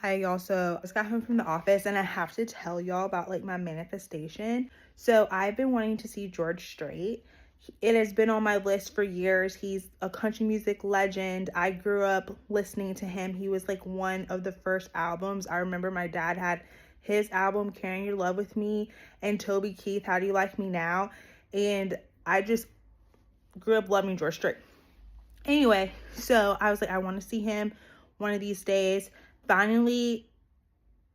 Hi y'all, so I just got home from the office and I have to tell y'all about like my manifestation. So I've been wanting to see George Strait. It has been on my list for years. He's a country music legend. I grew up listening to him. He was like one of the first albums. I remember my dad had his album Carrying Your Love With Me and Toby Keith, How Do You Like Me Now? And I just grew up loving George Strait. Anyway, so I was like, I want to see him one of these days. Finally,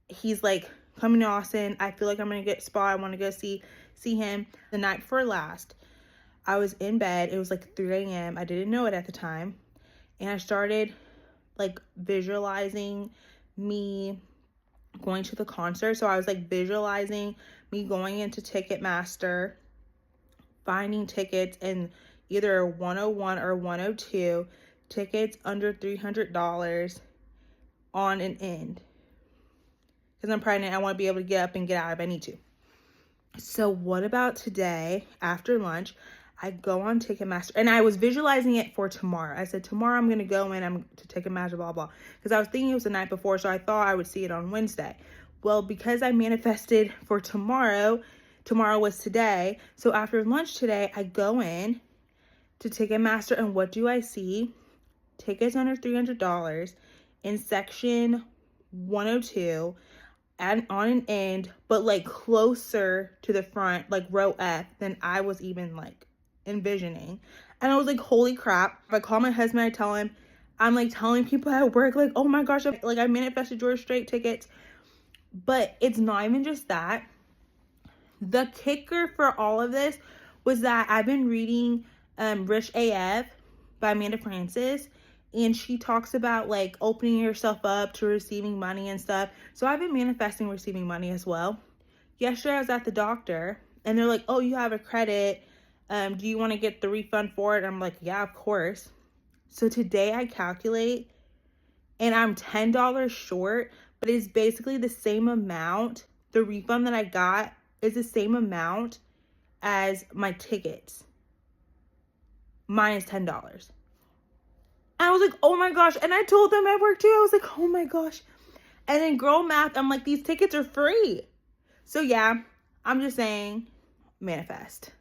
he's like coming to Austin. I feel like I'm gonna get a spot. I want to go see him. The night before last, I was in bed. It was like 3 a.m. I didn't know it at the time, and I started like visualizing me going to the concert. So I was like visualizing me going into Ticketmaster, finding tickets in either 101 or 102, tickets under $300 on an end. Because I'm pregnant, I want to be able to get up and get out if I need to. So what about today after lunch? I go on Ticketmaster, and I was visualizing it for tomorrow. I said, tomorrow I'm going to go in, I'm to Ticketmaster, blah, blah. Because I was thinking it was the night before, so I thought I would see it on Wednesday. Well, because I manifested for tomorrow was today. So after lunch today, I go in to Ticketmaster, and what do I see? Tickets under $300 in section 102 and on an end, but like closer to the front, like row F, than I was even like envisioning. And I was like, holy crap. If I call my husband, I tell him, I'm like telling people at work, like, oh my gosh, I manifested George Strait tickets. But it's not even just that. The kicker for all of this was that I've been reading Rich AF by Amanda Francis, and she talks about like opening yourself up to receiving money and stuff. So I've been manifesting receiving money as well. Yesterday I was at the doctor and they're like, oh, you have a credit. Do you want to get the refund for it? I'm like, yeah, of course. So today I calculate and I'm $10 short, but it's basically the same amount. The refund that I got is the same amount as my tickets, minus $10. I was like, oh my gosh. And I told them at work too. I was like, oh my gosh. And then girl math, I'm like, these tickets are free. So yeah, I'm just saying, manifest.